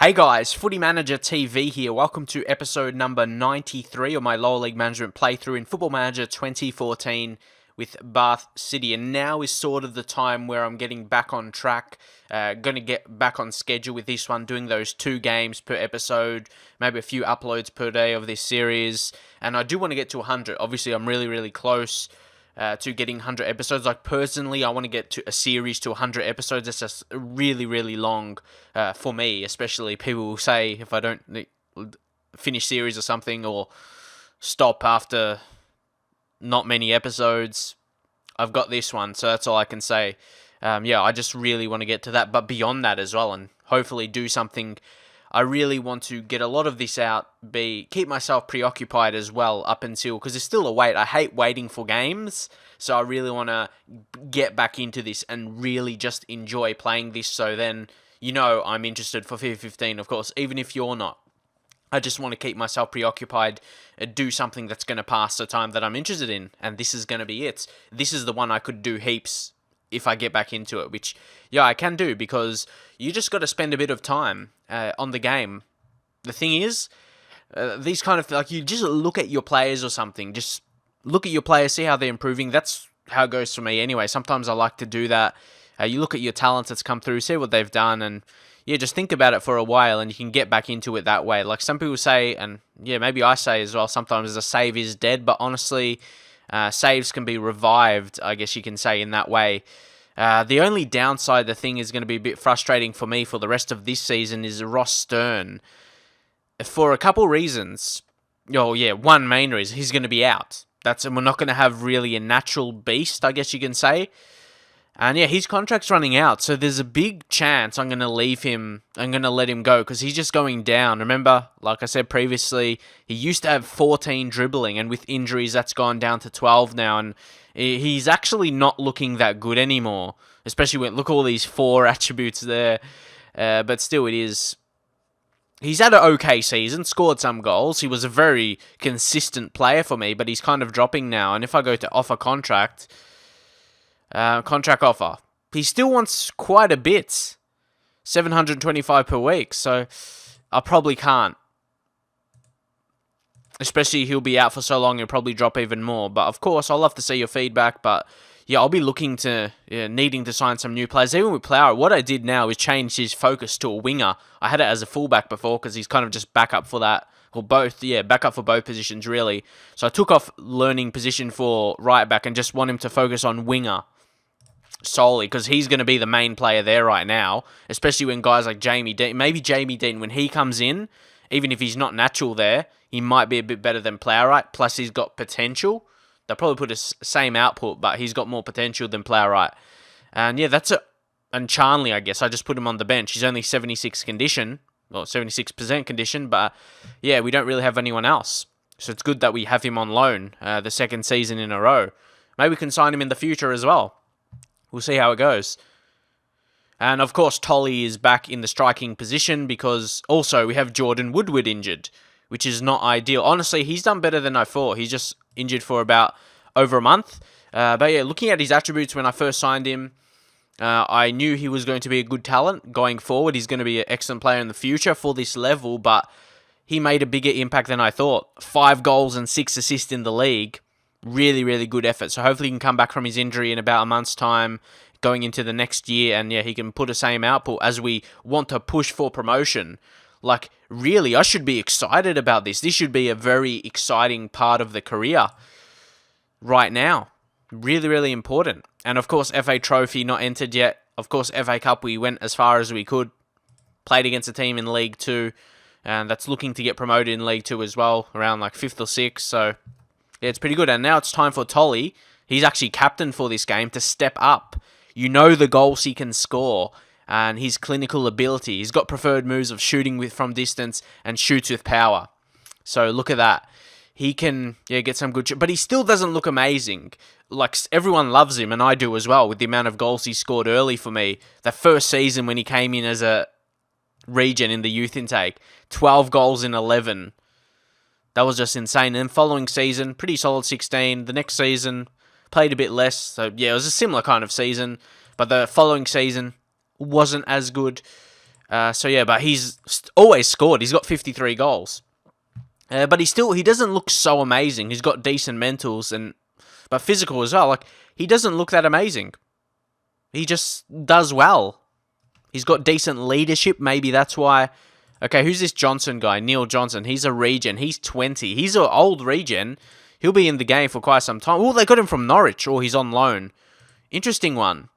Hey guys, Footy Manager TV here. Welcome to episode number 93 of my lower league management playthrough in Football Manager 2014 with Bath City. And now is sort of the time where I'm getting back on track. Going to get back on schedule with this one, doing those 2 games per episode, maybe a few uploads per day of this series. And I do want to get to 100. Obviously, I'm really close to getting 100 episodes. Like, personally, I want to get to a series to 100 episodes. It's just really long for me, especially. People will say if I don't finish series or something, or stop after not many episodes, I've got this one, so that's all I can say. I just really want to get to that, but beyond that as well, and hopefully do something. I really want to get a lot of this out, keep myself preoccupied as well up until, because there's still a wait. I hate waiting for games, so I really want to get back into this and really just enjoy playing this, so then, I'm interested for FIFA 15, of course, even if you're not. I just want to keep myself preoccupied, do something that's going to pass the time that I'm interested in, and this is going to be it. This is the one I could do heaps if I get back into it, which, I can do, because you just got to spend a bit of time on the game. The thing is, these kind of, like, you just look at your players or something, just look at your players, see how they're improving. That's how it goes for me anyway. Sometimes I like to do that. You look at your talents that's come through, see what they've done, and just think about it for a while, and you can get back into it that way. Like some people say, and maybe I say as well, sometimes a save is dead, but honestly, saves can be revived, I guess you can say, in that way. The only downside, the thing is going to be a bit frustrating for me for the rest of this season, is Ross Stern. For a couple reasons. One main reason, he's going to be out. And we're not going to have really a natural beast, I guess you can say. And his contract's running out, so there's a big chance I'm going to leave him. I'm going to let him go because he's just going down. Remember, like I said previously, he used to have 14 dribbling, and with injuries, that's gone down to 12 now. And he's actually not looking that good anymore, especially when look at all these 4 attributes there. But still, it is. He's had an okay season, scored some goals. He was a very consistent player for me, but he's kind of dropping now. And if I go to offer contract offer, he still wants quite a bit, 725 per week, so I probably can't. Especially he'll be out for so long, he'll probably drop even more. But of course, I'll love to see your feedback. But I'll be looking to, needing to sign some new players. Even with Plower, what I did now is change his focus to a winger. I had it as a fullback before because he's kind of just backup for that. Or both, backup for both positions, really. So I took off learning position for right back and just want him to focus on winger solely, because he's going to be the main player there right now, especially when guys like Jamie Dean, maybe Jamie Dean, when he comes in, even if he's not natural there, he might be a bit better than Plowright, plus he's got potential. They'll probably put the same output, but he's got more potential than Plowright. And that's it. And Charnley, I guess, I just put him on the bench. He's only 76% condition, but we don't really have anyone else. So it's good that we have him on loan the second season in a row. Maybe we can sign him in the future as well. We'll see how it goes. And of course, Tolly is back in the striking position because also we have Jordan Woodward injured, which is not ideal. Honestly, he's done better than I thought. He's just injured for about over a month. But looking at his attributes when I first signed him, I knew he was going to be a good talent going forward. He's going to be an excellent player in the future for this level, but he made a bigger impact than I thought. 5 goals and 6 assists in the league. Really good effort. So hopefully he can come back from his injury in about a month's time, going into the next year, and he can put the same output as we want to push for promotion. Like, really, I should be excited about this. This should be a very exciting part of the career right now. Really important. And of course, FA Trophy not entered yet. Of course, FA Cup, we went as far as we could. Played against a team in League 2, and that's looking to get promoted in League 2 as well, around like 5th or 6th, so it's pretty good. And now it's time for Tolly. He's actually captain for this game to step up. The goals he can score and his clinical ability. He's got preferred moves of shooting from distance and shoots with power. So look at that. He can get some good but he still doesn't look amazing. Like, everyone loves him, and I do as well, with the amount of goals he scored early for me. That first season when he came in as a regen in the youth intake, 12 goals in 11. That was just insane. And then following season, pretty solid 16. The next season, played a bit less. So, it was a similar kind of season. But the following season wasn't as good. But he's always scored. He's got 53 goals. But he doesn't look so amazing. He's got decent mentals, but physical as well. Like, he doesn't look that amazing. He just does well. He's got decent leadership. Maybe that's why. Okay, who's this Johnson guy? Neil Johnson. He's a regen. He's 20. He's an old regen. He'll be in the game for quite some time. Oh, they got him from Norwich. Or he's on loan. Interesting one.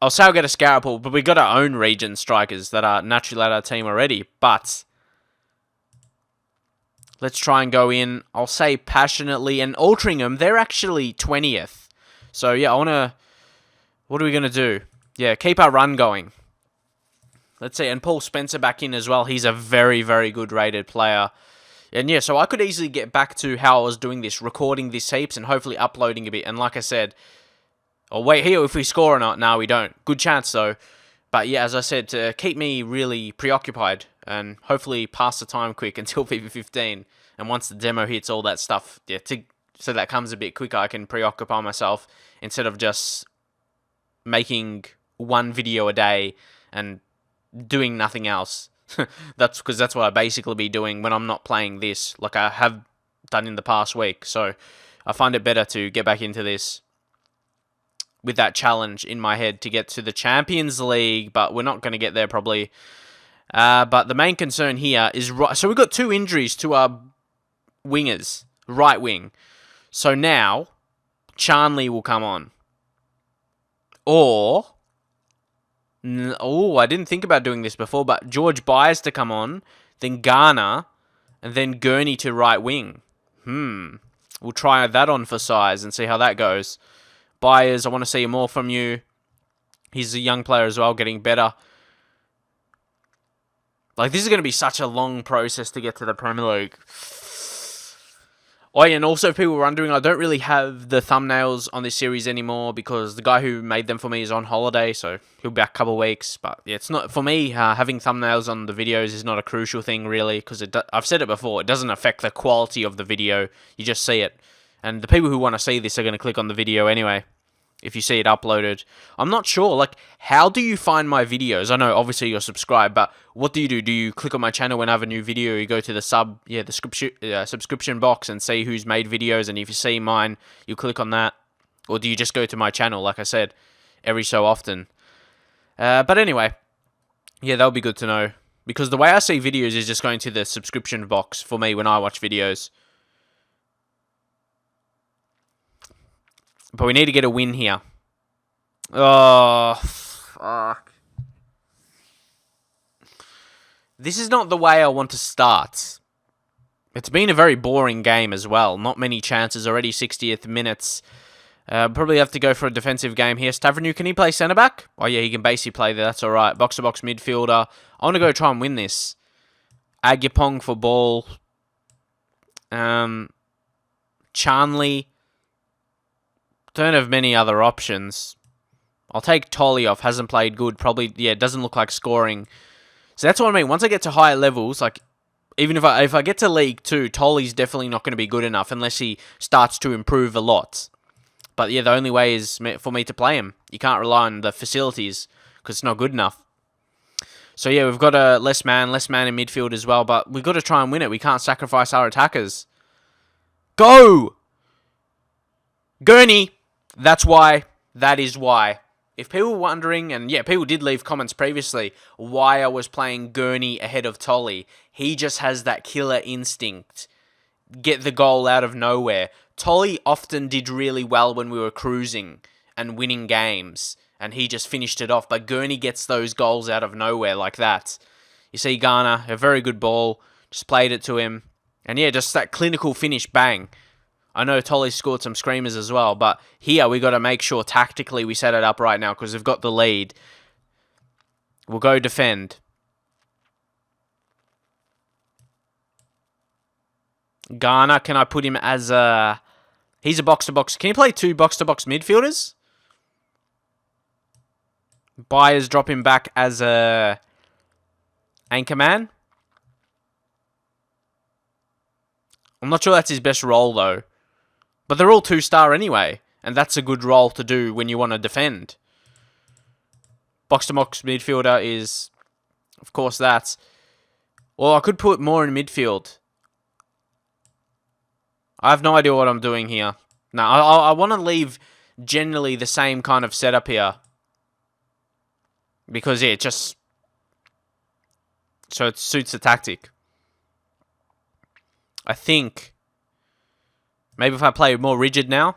I'll say I'll get a Scarapple, but we got our own regen strikers that are naturally at our team already. But let's try and go in. I'll say Passionately and Altrincham. They're actually 20th. So, yeah, what are we going to do? Yeah, keep our run going. Let's see. And Paul Spencer back in as well. He's a very, very good rated player. And yeah, so I could easily get back to how I was doing this, recording this heaps and hopefully uploading a bit. And like I said, I'll wait here if we score or not. No, we don't. Good chance though. But yeah, as I said, to keep me really preoccupied and hopefully pass the time quick until PP15. And once the demo hits, all that stuff, yeah, so that comes a bit quicker, I can preoccupy myself instead of just making one video a day and doing nothing else. That's what I basically be doing when I'm not playing this, like I have done in the past week. So I find it better to get back into this with that challenge in my head to get to the Champions League, but we're not going to get there probably. But the main concern here is, so we've got 2 injuries to our wingers, right wing. So now, Charnley will come on. Or, I didn't think about doing this before, but George Byers to come on, then Garner, and then Gurney to right wing. We'll try that on for size and see how that goes. Byers, I want to see more from you. He's a young player as well, getting better. Like, this is going to be such a long process to get to the Premier League. Oh, yeah, and also people were wondering, I don't really have the thumbnails on this series anymore because the guy who made them for me is on holiday, so he'll be back a couple of weeks. But yeah, it's not, for me, having thumbnails on the videos is not a crucial thing, really, because I've said it before, it doesn't affect the quality of the video, you just see it. And the people who want to see this are going to click on the video anyway, if you see it uploaded. I'm not sure, like, how do you find my videos? I know, obviously, you're subscribed, but what do you do? Do you click on my channel when I have a new video? You go to the subscription box and see who's made videos, and if you see mine, you click on that? Or do you just go to my channel, like I said, every so often? But anyway, yeah, that'll be good to know. Because the way I see videos is just going to the subscription box for me when I watch videos. But we need to get a win here. Oh, fuck. This is not the way I want to start. It's been a very boring game as well. Not many chances, already 60th minutes. Probably have to go for a defensive game here. Stavrenou, can he play centre-back? Oh yeah, he can basically play there, that's alright. Box-to-box midfielder. I want to go try and win this. Agyapong for ball. Charnley. Don't have many other options. I'll take Tolly off. Hasn't played good. Probably, yeah, doesn't look like scoring. So that's what I mean. Once I get to higher levels, like, even if I get to League 2, Tolly's definitely not going to be good enough unless he starts to improve a lot. But yeah, the only way is for me to play him. You can't rely on the facilities because it's not good enough. So yeah, we've got a less man in midfield as well, but we've got to try and win it. We can't sacrifice our attackers. Go! Gurney! That's why. That is why. If people were wondering, and yeah, people did leave comments previously, why I was playing Gurney ahead of Tolly. He just has that killer instinct. Get the goal out of nowhere. Tolly often did really well when we were cruising and winning games, and he just finished it off. But Gurney gets those goals out of nowhere like that. You see Garner, a very good ball, just played it to him. And yeah, just that clinical finish, bang. I know Tolly scored some screamers as well, but here we got to make sure tactically we set it up right now because we've got the lead. We'll go defend. Garner, can I put him as a... He's a box-to-box. Can you play 2 box-to-box midfielders? Byers drop him back as a anchor man. I'm not sure that's his best role, though. But they're all 2-star anyway, and that's a good role to do when you want to defend. Box-to-box midfielder is Of course, that's... Well, I could put more in midfield. I have no idea what I'm doing here. No, I want to leave generally the same kind of setup here. Because, yeah, it just... So it suits the tactic. I think... Maybe if I play more rigid now.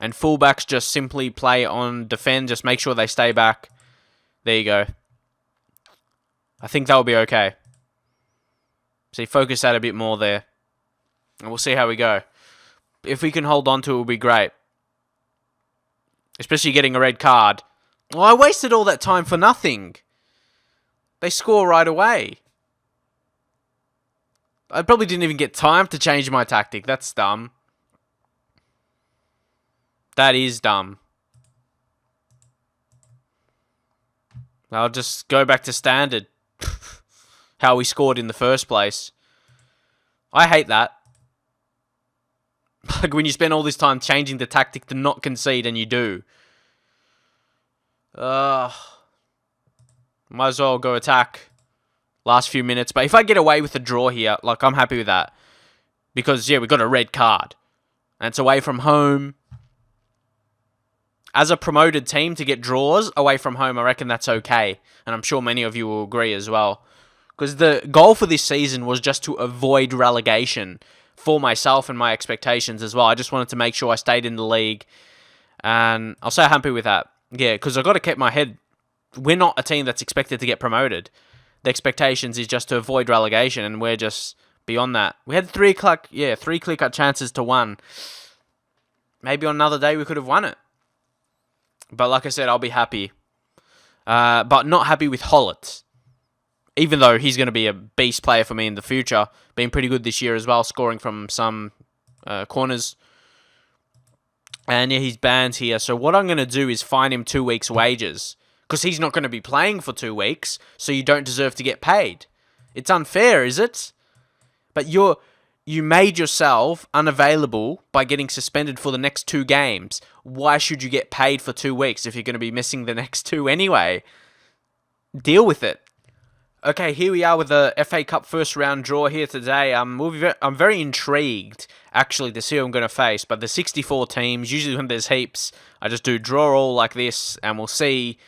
And fullbacks just simply play on defend. Just make sure they stay back. There you go. I think that'll be okay. So you focus that a bit more there. And we'll see how we go. If we can hold on to it, it'll be great. Especially getting a red card. Well, I wasted all that time for nothing. They score right away. I probably didn't even get time to change my tactic. That's dumb. That is dumb. I'll just go back to standard. How we scored in the first place. I hate that. Like when you spend all this time changing the tactic to not concede and you do. Might as well go attack. Last few minutes. But if I get away with a draw here, like I'm happy with that. Because, yeah, we got a red card. And it's away from home. As a promoted team to get draws away from home, I reckon that's okay. And I'm sure many of you will agree as well. Because the goal for this season was just to avoid relegation for myself and my expectations as well. I just wanted to make sure I stayed in the league. And I'm so happy with that. Yeah, because I've got to keep my head... We're not a team that's expected to get promoted. The expectations is just to avoid relegation, and we're just beyond that. We had three clear-cut chances to 1. Maybe on another day we could have won it. But like I said, I'll be happy. But not happy with Hollett. Even though he's going to be a beast player for me in the future. Been pretty good this year as well, scoring from some corners. And yeah, he's banned here. So what I'm going to do is fine him 2 weeks' wages. Because he's not going to be playing for 2 weeks, so you don't deserve to get paid. It's unfair, is it? But you made yourself unavailable by getting suspended for the next 2 games. Why should you get paid for 2 weeks if you're going to be missing the next 2 anyway? Deal with it. Okay, here we are with the FA Cup first round draw here today. I'm very intrigued, actually, to see who I'm going to face. But the 64 teams, usually when there's heaps, I just do draw all like this, and we'll see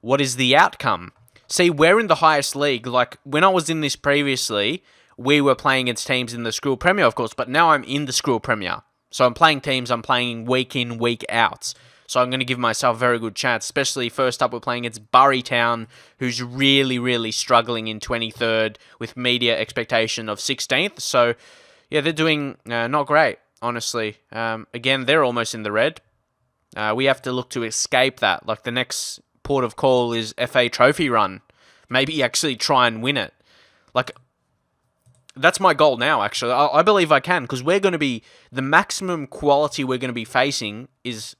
what is the outcome. See, we're in the highest league. Like, when I was in this previously, we were playing against teams in the Skrill Premier, of course, but now I'm in the Skrill Premier. So I'm playing teams I'm playing week in, week out. So I'm going to give myself a very good chance, especially first up we're playing against Bury Town, who's really, really struggling in 23rd with media expectation of 16th. So, yeah, they're doing not great, honestly. Again, they're almost in the red. We have to look to escape that. Like, the next port of call is FA Trophy run. Maybe actually try and win it. Like, that's my goal now, actually. I believe I can, because we're going to be... The maximum quality we're going to be facing is...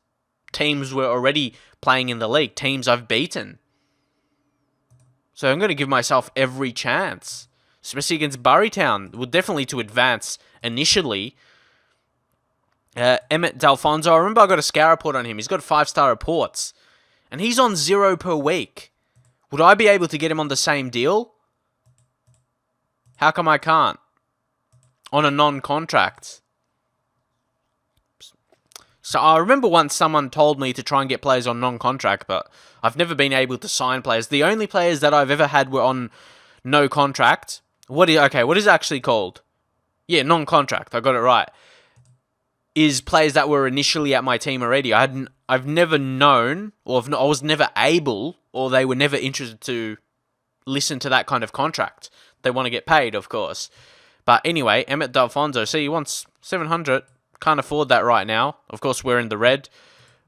teams we're already playing in the league, teams I've beaten. So I'm going to give myself every chance, especially against Bury Town. Well, definitely to advance initially. Emmett D'Alfonso, I remember I got a scout report on him. He's got 5-star reports, and he's on 0 per week. Would I be able to get him on the same deal? How come I can't? On a non-contract. So I remember once someone told me to try and get players on non-contract, but I've never been able to sign players. The only players that I've ever had were on no contract. What is it actually called? Yeah, non-contract. I got it right. Is players that were initially at my team already. I've never known, or I was never able, or they were never interested to listen to that kind of contract. They want to get paid, of course. But anyway, Emmett D'Alfonso, see, he wants 700. Can't afford that right now. Of course, we're in the red.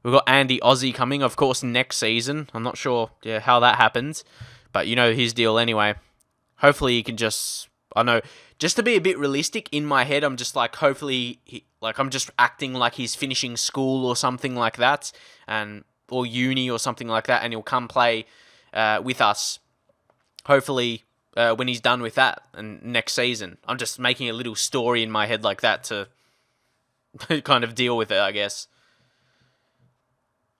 We've got Andy Ozzie coming, of course, next season. I'm not sure how that happens. But you know his deal anyway. Hopefully he can just... I know, just to be a bit realistic, in my head, I'm just like, hopefully... I'm just acting like he's finishing school or something like that. Or uni or something like that. And he'll come play with us. Hopefully... when he's done with that and next season. I'm just making a little story in my head like that to... kind of deal with it, I guess.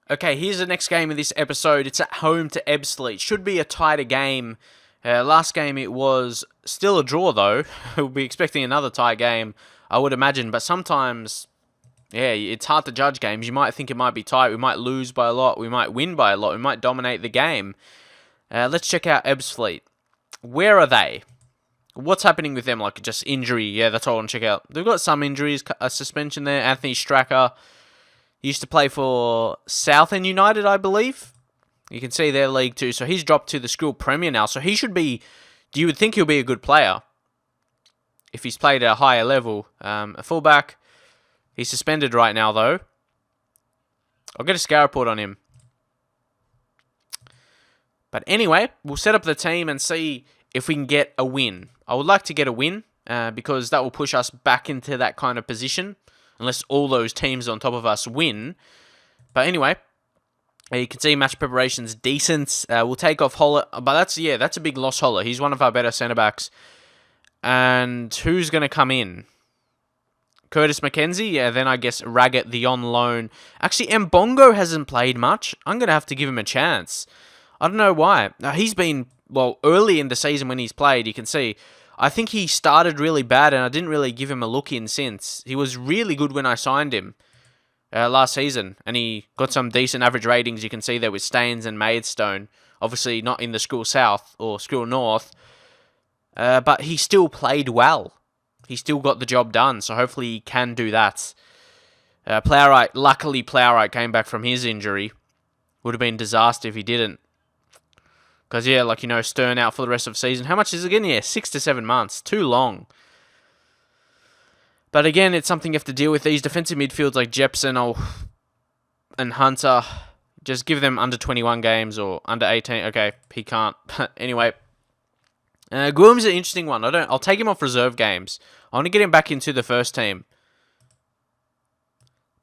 Okay, here's the next game of this episode. It's at home to Ebbsfleet. Should be a tighter game. Last game it was still a draw though. We'll be expecting another tight game, I would imagine. But sometimes, yeah, it's hard to judge games. You might think it might be tight. We might lose by a lot. We might win by a lot. We might dominate the game. Let's check out Ebbsfleet. Where are they? What's happening with them? Like, just injury? Yeah, that's all I want to check out. They've got some injuries. A suspension there. Anthony Stracker used to play for Southend United, I believe. You can see their League 2. So he's dropped to the school Premier now. So he should be... You would think he'll be a good player if he's played at a higher level. A fullback. He's suspended right now, though. I'll get a scout report on him. But anyway, we'll set up the team and see if we can get a win. I would like to get a win because that will push us back into that kind of position. Unless all those teams on top of us win. But anyway, you can see match preparation's decent. We'll take off Holler. But that's a big loss, Holler. He's one of our better centre-backs. And who's going to come in? Curtis McKenzie? Yeah, then I guess Raggett, the on loan. Actually, Mbongo hasn't played much. I'm going to have to give him a chance. I don't know why. He's been, well, early in the season when he's played, you can see. I think he started really bad, and I didn't really give him a look in since. He was really good when I signed him last season, and he got some decent average ratings. You can see there with Staines and Maidstone. Obviously not in the School South or School North, but he still played well. He still got the job done, so hopefully he can do that. Luckily Plowright came back from his injury. Would have been a disaster if he didn't. Because, yeah, like, you know, Stern out for the rest of the season. How much is it again? Yeah, 6 to 7 months. Too long. But, again, it's something you have to deal with. These defensive midfields like Jepson and Hunter, just give them under 21 games or under 18. Okay, he can't. Anyway, Groom's an interesting one. I'll take him off reserve games. I want to get him back into the first team.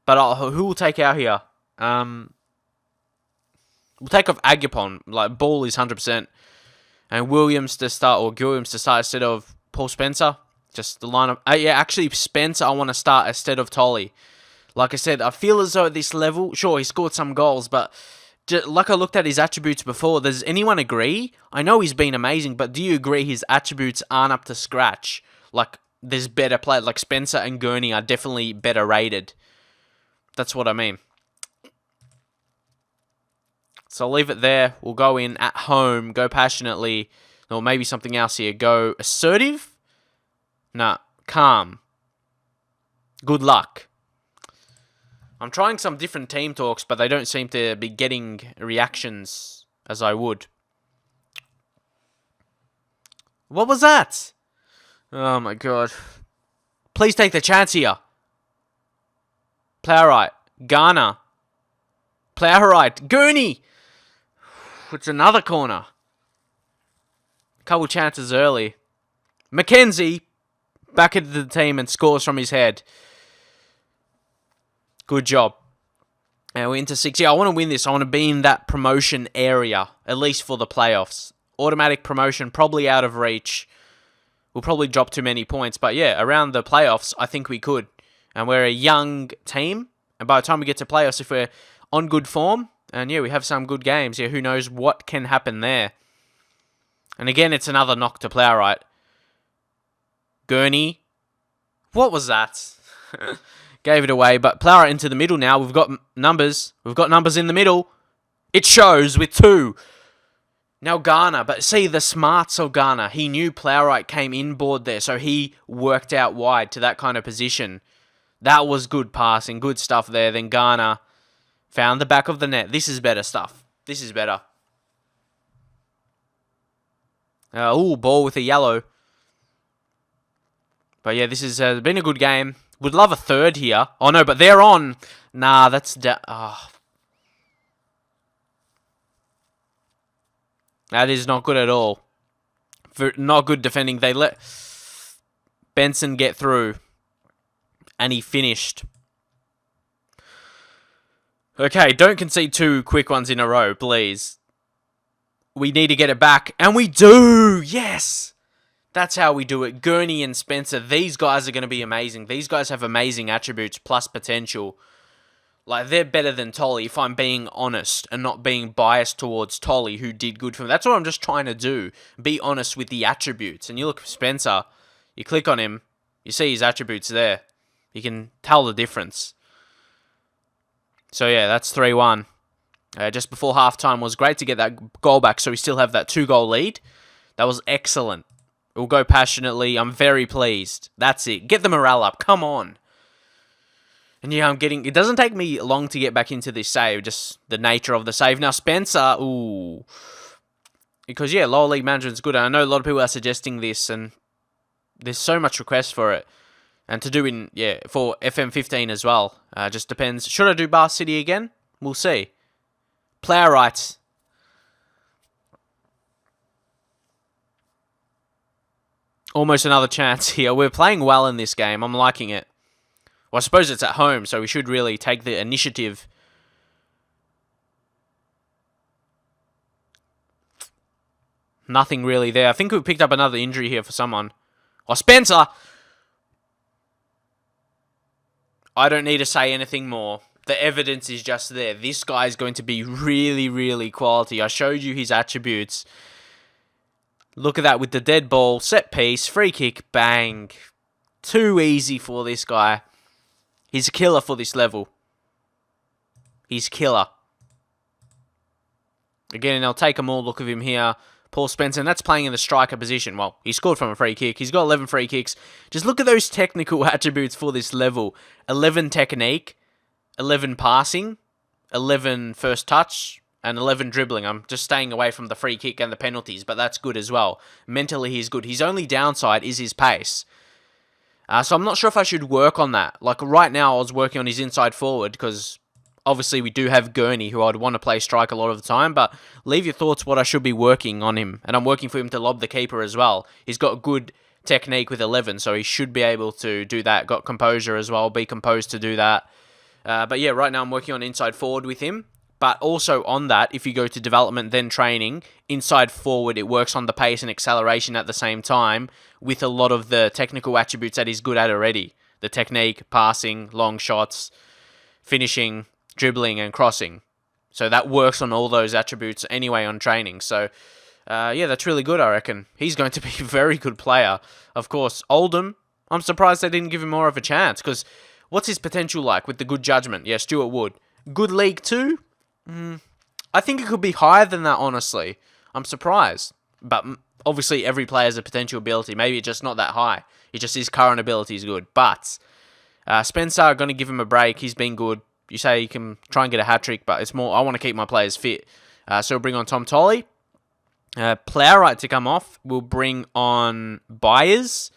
But who will take out here? We'll take off Agupon. Like, Ball is 100%. And Williams to start instead of Paul Spencer. Just the lineup. Yeah, actually, Spencer I want to start instead of Tolley. Like I said, I feel as though at this level, sure, he scored some goals, but like I looked at his attributes before, does anyone agree? I know he's been amazing, but do you agree his attributes aren't up to scratch? Like, there's better players. Like, Spencer and Gurney are definitely better rated. That's what I mean. So I'll leave it there. We'll go in at home, go passionately, or maybe something else here. Go assertive? Nah, calm. Good luck. I'm trying some different team talks, but they don't seem to be getting reactions as I would. What was that? Oh my god. Please take the chance here. Plowright. Garner. Plowright. Gurney. It's another corner. Couple chances early. Mackenzie back into the team and scores from his head. Good job. And we're into 6. Yeah, I want to win this. I want to be in that promotion area, at least for the playoffs. Automatic promotion, probably out of reach. We'll probably drop too many points. But yeah, around the playoffs, I think we could. And we're a young team. And by the time we get to playoffs, if we're on good form, and yeah, we have some good games. Yeah, who knows what can happen there. And again, it's another knock to Plowright. Gurney. What was that? Gave it away. But Plowright into the middle now. We've got numbers. We've got numbers in the middle. It shows with 2. Now Garner. But see, the smarts of Garner. He knew Plowright came inboard there. So he worked out wide to that kind of position. That was good passing. Good stuff there. Then Garner found the back of the net. This is better stuff. This is better. Ball with a yellow. But yeah, this has been a good game. Would love a third here. Oh no, but they're on. Nah, that's... That is not good at all. Not good defending. They let Benson get through. And he finished. Okay, don't concede 2 quick ones in a row, please. We need to get it back. And we do! Yes! That's how we do it. Gurney and Spencer, these guys are going to be amazing. These guys have amazing attributes plus potential. Like, they're better than Tolly if I'm being honest and not being biased towards Tolly, who did good for me. That's what I'm just trying to do. Be honest with the attributes. And you look at Spencer, you click on him, you see his attributes there. You can tell the difference. So, yeah, that's 3-1. Just before halftime was great to get that goal back, so we still have that 2-goal lead. That was excellent. We'll go passionately. I'm very pleased. That's it. Get the morale up. Come on. And yeah, it doesn't take me long to get back into this save, just the nature of the save. Now, Spencer, ooh. Because, yeah, lower league management's good. And I know a lot of people are suggesting this, and there's so much request for it. And to do for FM15 as well. Just depends. Should I do Bath City again? We'll see. Player rights. Almost another chance here. We're playing well in this game. I'm liking it. Well, I suppose it's at home, so we should really take the initiative. Nothing really there. I think we picked up another injury here for someone. Oh, Spencer! I don't need to say anything more. The evidence is just there. This guy is going to be really, really quality. I showed you his attributes. Look at that with the dead ball, set piece, free kick, bang. Too easy for this guy. He's a killer for this level. He's killer. Again, I'll take a more look of him here. Paul Spencer, and that's playing in the striker position. Well, he scored from a free kick. He's got 11 free kicks. Just look at those technical attributes for this level. 11 technique, 11 passing, 11 first touch, and 11 dribbling. I'm just staying away from the free kick and the penalties, but that's good as well. Mentally, he's good. His only downside is his pace. So I'm not sure if I should work on that. Like right now, I was working on his inside forward because obviously we do have Gurney, who I'd want to play strike a lot of the time, but leave your thoughts what I should be working on him. And I'm working for him to lob the keeper as well. He's got good technique with 11, so he should be able to do that. Got composure as well, be composed to do that. But yeah, right now I'm working on inside forward with him. But also on that, if you go to development, then training, inside forward, it works on the pace and acceleration at the same time with a lot of the technical attributes that he's good at already. The technique, passing, long shots, finishing, dribbling, and crossing. So that works on all those attributes anyway on training. So, yeah, that's really good, I reckon. He's going to be a very good player. Of course, Oldham, I'm surprised they didn't give him more of a chance, because what's his potential like with the good judgment? Yeah, Stuart Wood. Good League 2? I think it could be higher than that, honestly. I'm surprised. But obviously, every player has a potential ability. Maybe it's just not that high. It's just his current ability is good. But Spencer, going to give him a break. He's been good. You say you can try and get a hat-trick, but it's more, I want to keep my players fit. So we'll bring on Tom Tolley. Player right to come off. We'll bring on Byers.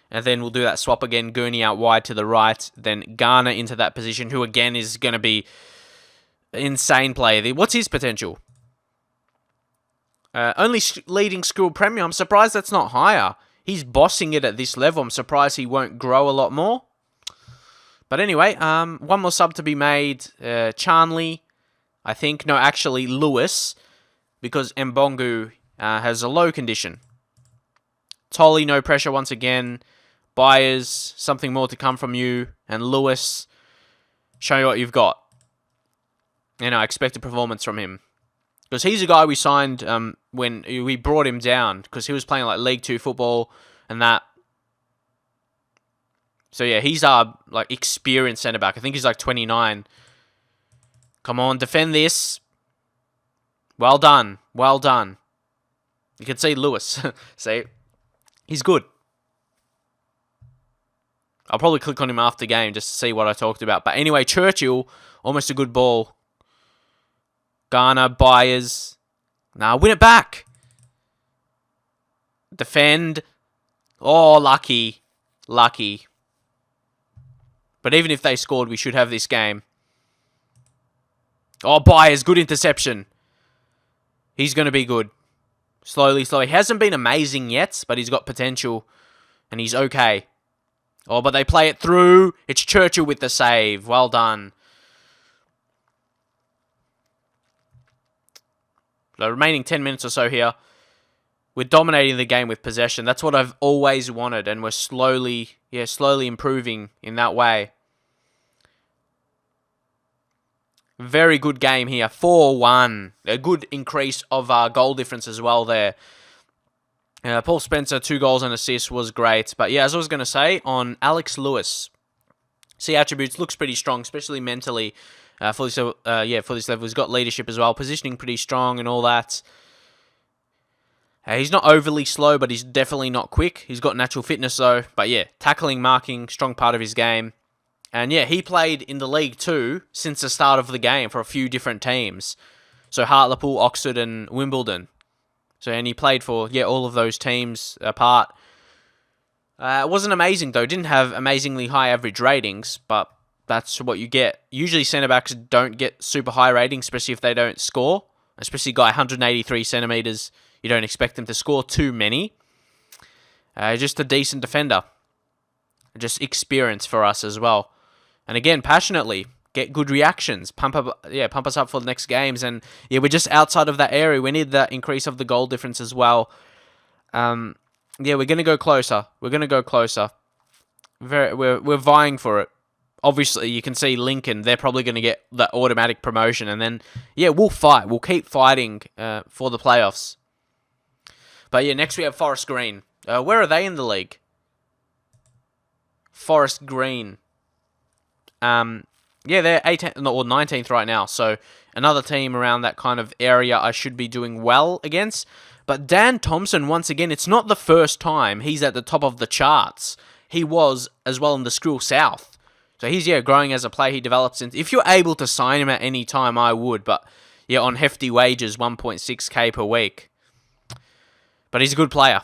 And then we'll do that swap again. Gurney out wide to the right. Then Garner into that position, who again is going to be insane player. What's his potential? Only leading school premier. I'm surprised that's not higher. He's bossing it at this level. I'm surprised he won't grow a lot more. But anyway, one more sub to be made. Charnley, I think. No, actually Lewis, because Mbongu has a low condition. Tolley, no pressure once again. Byers, something more to come from you. And Lewis, show me what you've got. And I expect a performance from him. Because he's a guy we signed when we brought him down. Because he was playing like League 2 football and that. So yeah, he's our like experienced centre-back. I think he's like 29. Come on, defend this. Well done. Well done. You can see Lewis. See? He's good. I'll probably click on him after the game just to see what I talked about. But anyway, Churchill, almost a good ball. Garner, Byers. Nah, win it back. Defend. Oh, lucky. Lucky. But even if they scored, we should have this game. Oh, Byers, good interception. He's going to be good. Slowly, slowly. He hasn't been amazing yet, but he's got potential. And he's okay. Oh, but they play it through. It's Churchill with the save. Well done. The remaining 10 minutes or so here. We're dominating the game with possession. That's what I've always wanted. And we're slowly improving in that way. Very good game here. 4-1. A good increase of goal difference as well there. Paul Spencer, 2 goals and assists was great. But yeah, as I was going to say, on Alex Lewis, see attributes, looks pretty strong, especially mentally for this level. He's got leadership as well, positioning pretty strong and all that. He's not overly slow, but he's definitely not quick. He's got natural fitness though. But yeah, tackling, marking, strong part of his game. And yeah, he played in the league too since the start of the game for a few different teams. So Hartlepool, Oxford and Wimbledon. And he played for, all of those teams apart. It wasn't amazing though. Didn't have amazingly high average ratings, but that's what you get. Usually centre-backs don't get super high ratings, especially if they don't score. Especially a guy 183 centimetres, you don't expect him to score too many. Just a decent defender. Just experience for us as well. And again, passionately, get good reactions. Pump us up for the next games. And yeah, we're just outside of that area. We need that increase of the goal difference as well. We're going to go closer. We're vying for it. Obviously, you can see Lincoln. They're probably going to get that automatic promotion. And then, we'll fight. We'll keep fighting for the playoffs. But yeah, next we have Forest Green. Where are they in the league? Forest Green. They're 18th or 19th right now. So another team around that kind of area I should be doing well against. But Dan Thompson, once again, it's not the first time he's at the top of the charts. He was as well in the Skrill South. So he's, growing as a player. He develops. If you're able to sign him at any time, I would. But, on hefty wages, 1.6k per week. But he's a good player.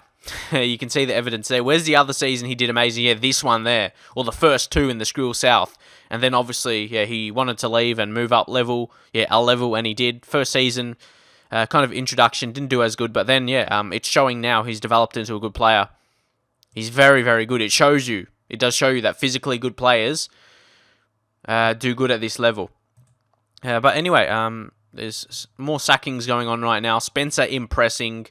You can see the evidence there. Where's the other season he did amazing? Yeah, this one there. Or the first 2 in the Skrill South. And then obviously, he wanted to leave and move up level. L level, and he did. First season, kind of introduction, didn't do as good. But then, it's showing now he's developed into a good player. He's very, very good. It shows you. It does show you that physically good players do good at this level. But anyway, there's more sackings going on right now. Spencer impressing.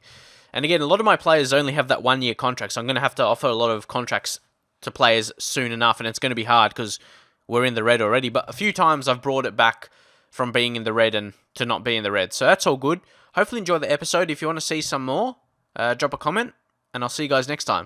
And again, a lot of my players only have that 1-year contract, so I'm going to have to offer a lot of contracts to players soon enough, and it's going to be hard because we're in the red already. But a few times I've brought it back from being in the red and to not be in the red. So that's all good. Hopefully enjoy the episode. If you want to see some more, drop a comment, and I'll see you guys next time.